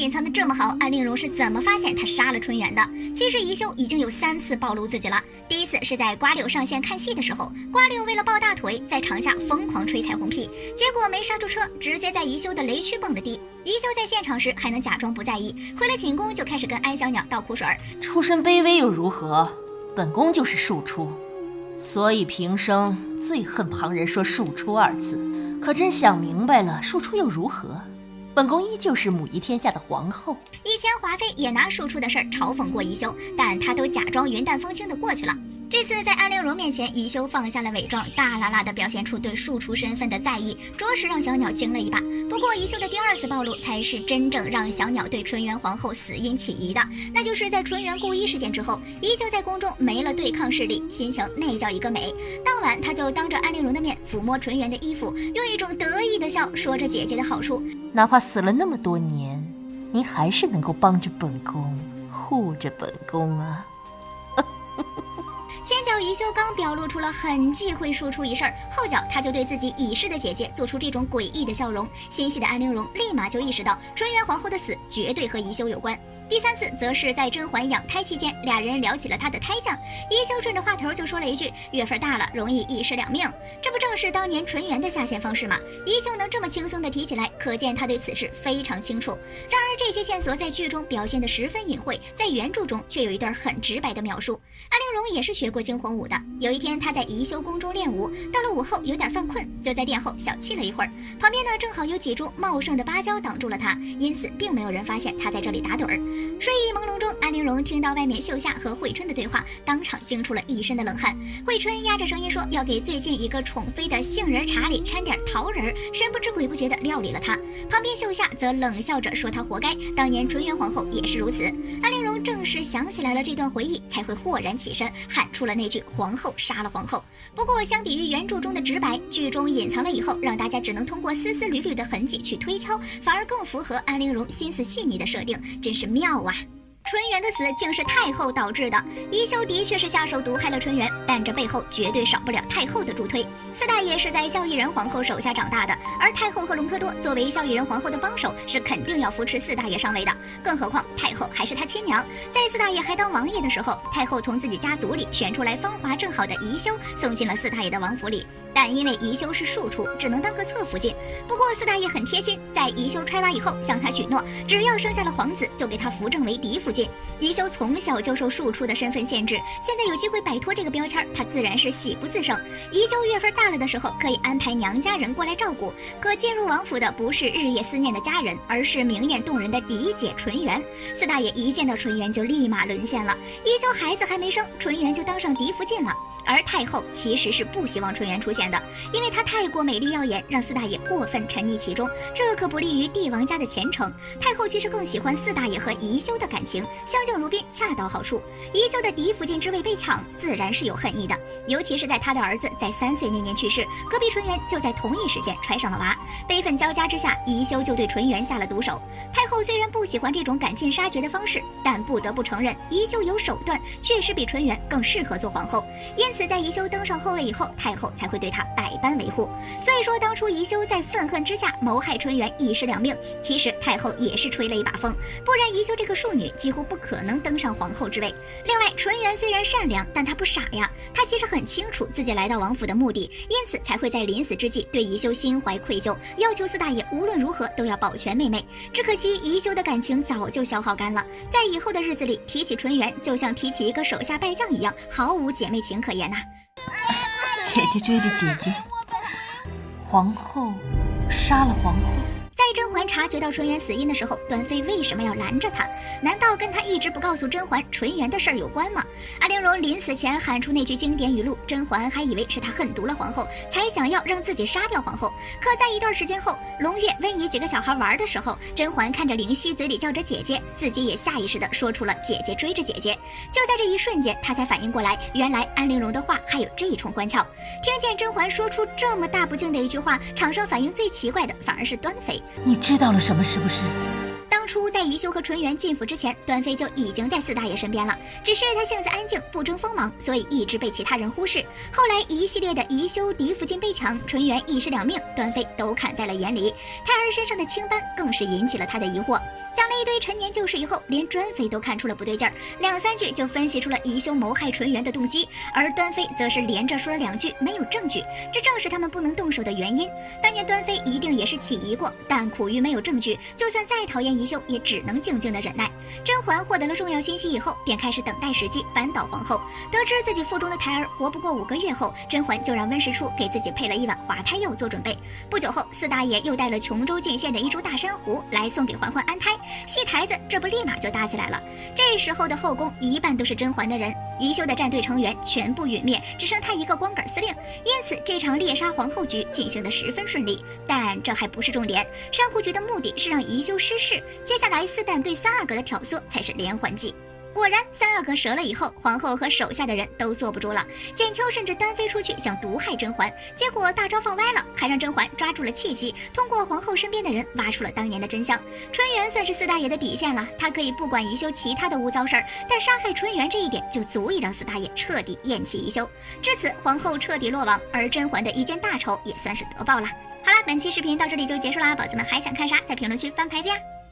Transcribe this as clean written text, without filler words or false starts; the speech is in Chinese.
隐藏的这么好，安陵容是怎么发现他杀了纯元的？其实宜修已经有3次暴露自己了。第一次是在瓜柳上线看戏的时候，瓜柳为了抱大腿，在场下疯狂吹彩虹屁，结果没刹住车，直接在宜修的雷区蹦了迪。宜修在现场时还能假装不在意，回了寝宫就开始跟安小鸟倒苦水。出身卑微又如何？本宫就是庶出，所以平生最恨旁人说庶出2字。可真想明白了，庶出又如何？本宫依旧是母仪天下的皇后。以前华妃也拿庶出的事儿嘲讽过宜修，但她都假装云淡风轻的过去了。这次在安陵容面前，宜修放下了伪装，大喇喇地表现出对庶出身份的在意，着实让小鸟惊了一把。不过宜修的第2次暴露才是真正让小鸟对纯元皇后死因起疑的，那就是在纯元故衣事件之后，宜修在宫中没了对抗势力，心情那叫一个美。当晚他就当着安陵容的面抚摸纯元的衣服，用一种得意的笑说着姐姐的好处，哪怕死了那么多年，您还是能够帮着本宫，护着本宫啊。前脚宜修刚表露出了很忌讳庶出一事，后脚他就对自己已逝的姐姐做出这种诡异的笑容。心细的安陵容立马就意识到纯元皇后的死绝对和宜修有关。第3次则是在甄嬛养胎期间，俩人聊起了她的胎相，宜修顺着话头就说了一句：“月份大了，容易一尸两命。”这不正是当年纯元的下线方式吗？宜修能这么轻松地提起来，可见他对此事非常清楚。然而这些线索在剧中表现得十分隐晦，在原著中却有一段很直白的描述。安陵容也是学过惊魂舞的，有一天她在宜修宫中练舞，到了午后有点犯困，就在殿后小憩了一会儿。旁边呢正好有几株茂盛的芭蕉挡住了她，因此并没有人发现她在这里打盹儿。睡意朦胧中，安陵容听到外面秀夏和惠春的对话，当场惊出了一身的冷汗。惠春压着声音说要给最近一个宠妃的杏仁茶里掺点桃仁，神不知鬼不觉地料理了她。旁边秀夏则冷笑着说她活该，当年纯元皇后也是如此。安陵容正是想起来了这段回忆，才会豁然起身，喊出了那句皇后杀了皇后。不过相比于原著中的直白，剧中隐藏了以后让大家只能通过丝丝缕缕的痕迹去推敲，反而更符合安陵容心思细腻的设定，真是妙啊。纯元的死竟是太后导致的，宜修的确是下手毒害了纯元，但这背后绝对少不了太后的助推。四大爷是在孝义仁皇后手下长大的，而太后和隆科多作为孝义仁皇后的帮手，是肯定要扶持四大爷上位的。更何况太后还是他亲娘，在四大爷还当王爷的时候，太后从自己家族里选出来芳华正好的宜修，送进了四大爷的王府里。但因为宜修是庶出，只能当个侧福晋。不过四大爷很贴心，在宜修揣娃以后向他许诺，只要生下了皇子，就给他扶正为嫡福晋。宜修从小就受庶出的身份限制，现在有机会摆脱这个标签，他自然是喜不自胜。宜修月份大了的时候，可以安排娘家人过来照顾，可进入王府的不是日夜思念的家人，而是明艳动人的嫡姐纯元。四大爷一见到纯元就立马沦陷了，宜修孩子还没生，纯元就当上嫡福晋了。而太后其实是不希望纯元出现的，因为她太过美丽耀眼，让四大爷过分沉溺其中，这可不利于帝王家的前程。太后其实更喜欢四大爷和宜修的感情，相敬如宾，恰到好处。宜修的嫡福晋之位被抢，自然是有恨意的，尤其是在他的儿子在3岁那年去世，隔壁纯元就在同一时间揣上了娃，悲愤交加之下，宜修就对纯元下了毒手。太后虽然不喜欢这种赶尽杀绝的方式，但不得不承认，宜修有手段，确实比纯元更适合做皇后。因此在宜修登上后位以后，太后才会对他百般维护。所以说当初宜修在愤恨之下谋害纯元，一尸两命，其实太后也是吹了一把风，不然宜修这个庶女几乎不可能登上皇后之位。另外纯元虽然善良，但他不傻呀，他其实很清楚自己来到王府的目的，因此才会在临死之际对宜修心怀愧疚，要求四大爷无论如何都要保全妹妹。只可惜宜修的感情早就消耗干了，在以后的日子里提起纯元就像提起一个手下败将一样，毫无姐妹情可言呐。姐姐追着姐姐，皇后杀了皇后。在甄嬛察觉到纯元死因的时候，端妃为什么要拦着她？难道跟她一直不告诉甄嬛纯元的事儿有关吗？安陵容临死前喊出那句经典语录，甄嬛还以为是她恨毒了皇后，才想要让自己杀掉皇后。可在一段时间后，胧月、温宜几个小孩玩的时候，甄嬛看着灵犀嘴里叫着姐姐，自己也下意识地说出了姐姐追着姐姐。就在这一瞬间，她才反应过来，原来安陵容的话还有这一重关窍。听见甄嬛说出这么大不敬的一句话，场上反应最奇怪的反而是端妃。你知道了什么是不是？当初初在宜修和纯元进府之前，端妃就已经在四大爷身边了，只是她性子安静，不争锋芒，所以一直被其他人忽视。后来一系列的宜修、嫡福晋被抢，纯元一尸两命，端妃都看在了眼里。胎儿身上的青斑更是引起了她的疑惑。讲了一堆陈年旧事以后，连专妃都看出了不对劲儿，2、3句就分析出了宜修谋害纯元的动机，而端妃则是连着说了2句没有证据，这正是他们不能动手的原因。当年端妃一定也是起疑过，但苦于没有证据，就算再讨厌宜修，也只能静静的忍耐。甄嬛获得了重要信息以后，便开始等待时机扳倒皇后。得知自己腹中的胎儿活不过5个月后，甄嬛就让温实初给自己配了一碗滑胎药做准备。不久后，四大爷又带了琼州进献的一株大珊瑚来送给嬛嬛安胎，戏台子这不立马就搭起来了。这时候的后宫一半都是甄嬛的人，宜修的战队成员全部陨灭，只剩他一个光杆司令，因此这场猎杀皇后局进行得十分顺利。但这还不是重点，珊瑚局的目的是让宜修失势，接下来4旦对3阿哥的挑唆才是连环计。果然，3阿哥折了以后，皇后和手下的人都坐不住了。简秋甚至单飞出去想毒害甄嬛，结果大招放歪了，还让甄嬛抓住了契机，通过皇后身边的人挖出了当年的真相。纯元算是4大爷的底线了，他可以不管宜修其他的污糟事儿，但杀害纯元这一点就足以让4大爷彻底厌弃宜修。至此，皇后彻底落网，而甄嬛的一件大仇也算是得报了。好了，本期视频到这里就结束啦，宝子们还想看啥？在评论区翻牌子呀！